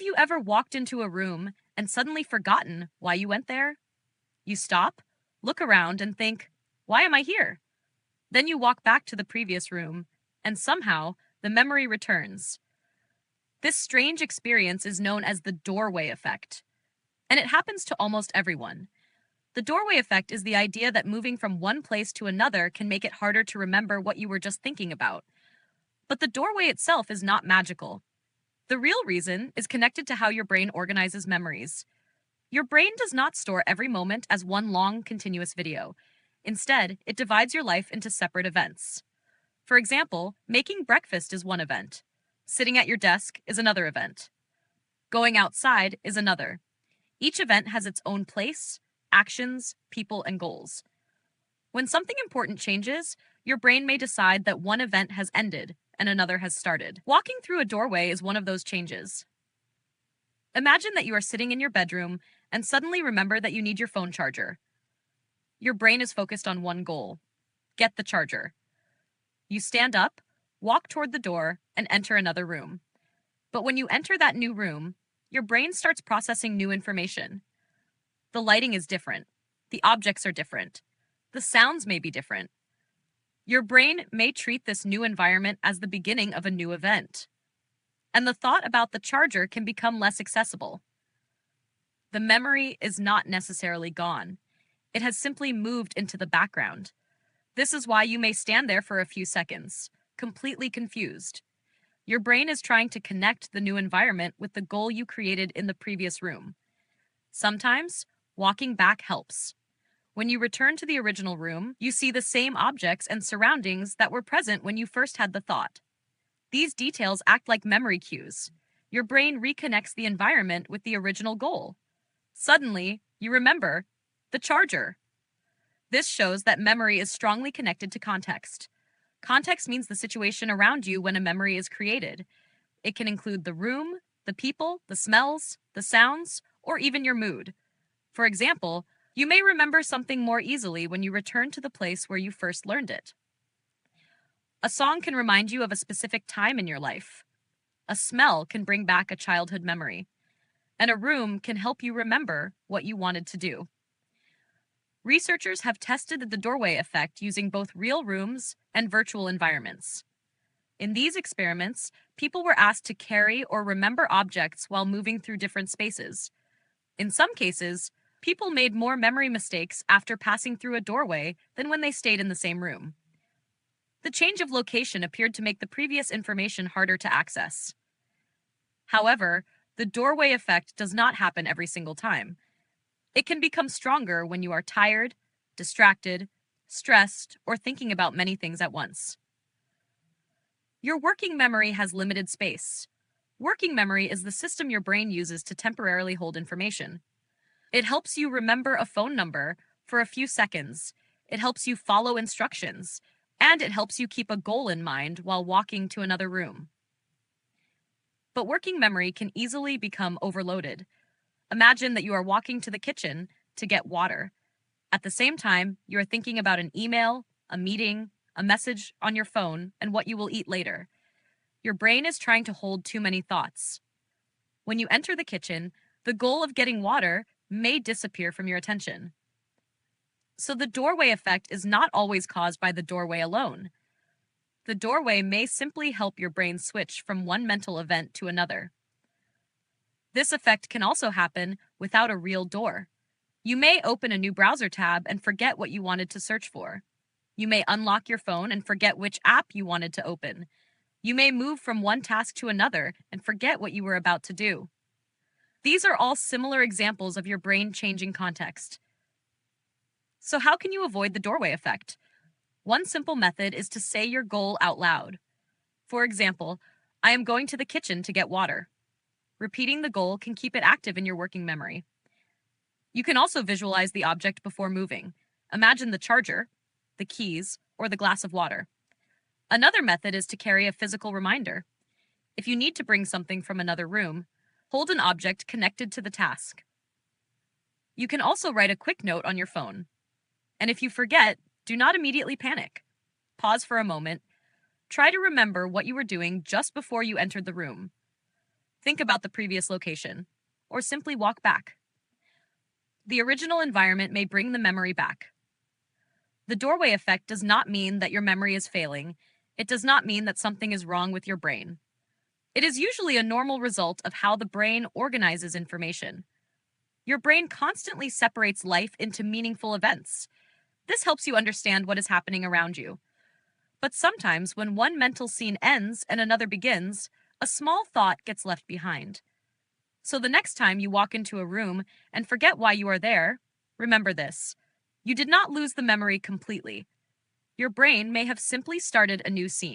you ever walked into a room and suddenly forgotten why you went there? You stop, look around, and think, why am I here? Then you walk back to the previous room, and somehow the memory returns. This strange experience is known as the doorway effect, and it happens to almost everyone. The doorway effect is the idea that moving from one place to another can make it harder to remember what you were just thinking about. But the doorway itself is not magical. The real reason is connected to how your brain organizes memories. Your brain does not store every moment as one long, continuous video. Instead, it divides your life into separate events. For example, making breakfast is one event. Sitting at your desk is another event. Going outside is another. Each event has its own place, actions, people, and goals. When something important changes, your brain may decide that one event has ended and another has started. Walking through a doorway is one of those changes. Imagine that you are sitting in your bedroom and suddenly remember that you need your phone charger. Your brain is focused on one goal: get the charger. You stand up, walk toward the door, and enter another room. But when you enter that new room, your brain starts processing new information. The lighting is different. The objects are different. The sounds may be different. Your brain may treat this new environment as the beginning of a new event. And the thought about the charger can become less accessible. The memory is not necessarily gone. It has simply moved into the background. This is why you may stand there for a few seconds, completely confused. Your brain is trying to connect the new environment with the goal you created in the previous room. Sometimes, walking back helps. When you return to the original room, you see the same objects and surroundings that were present when you first had the thought. These details act like memory cues. Your brain reconnects the environment with the original goal. Suddenly, you remember the charger. This shows that memory is strongly connected to context. Context means the situation around you when a memory is created. It can include the room, the people, the smells, the sounds, or even your mood. For example, you may remember something more easily when you return to the place where you first learned it. A song can remind you of a specific time in your life. A smell can bring back a childhood memory. And a room can help you remember what you wanted to do. Researchers have tested the doorway effect using both real rooms and virtual environments. In these experiments, people were asked to carry or remember objects while moving through different spaces. In some cases, people made more memory mistakes after passing through a doorway than when they stayed in the same room. The change of location appeared to make the previous information harder to access. However, the doorway effect does not happen every single time. It can become stronger when you are tired, distracted, stressed, or thinking about many things at once. Your working memory has limited space. Working memory is the system your brain uses to temporarily hold information. It helps you remember a phone number for a few seconds. It helps you follow instructions, and it helps you keep a goal in mind while walking to another room. But working memory can easily become overloaded. Imagine that you are walking to the kitchen to get water. At the same time, you are thinking about an email, a meeting, a message on your phone, and what you will eat later. Your brain is trying to hold too many thoughts. When you enter the kitchen, the goal of getting water may disappear from your attention. So the doorway effect is not always caused by the doorway alone. The doorway may simply help your brain switch from one mental event to another. This effect can also happen without a real door. You may open a new browser tab and forget what you wanted to search for. You may unlock your phone and forget which app you wanted to open. You may move from one task to another and forget what you were about to do. These are all similar examples of your brain changing context. So how can you avoid the doorway effect? One simple method is to say your goal out loud. For example, I am going to the kitchen to get water. Repeating the goal can keep it active in your working memory. You can also visualize the object before moving. Imagine the charger, the keys, or the glass of water. Another method is to carry a physical reminder. If you need to bring something from another room, hold an object connected to the task. You can also write a quick note on your phone. And if you forget, do not immediately panic. Pause for a moment. Try to remember what you were doing just before you entered the room. Think about the previous location, or simply walk back. The original environment may bring the memory back. The doorway effect does not mean that your memory is failing. It does not mean that something is wrong with your brain. It is usually a normal result of how the brain organizes information. Your brain constantly separates life into meaningful events. This helps you understand what is happening around you. But sometimes, when one mental scene ends and another begins, a small thought gets left behind. So the next time you walk into a room and forget why you are there, remember this: you did not lose the memory completely. Your brain may have simply started a new scene.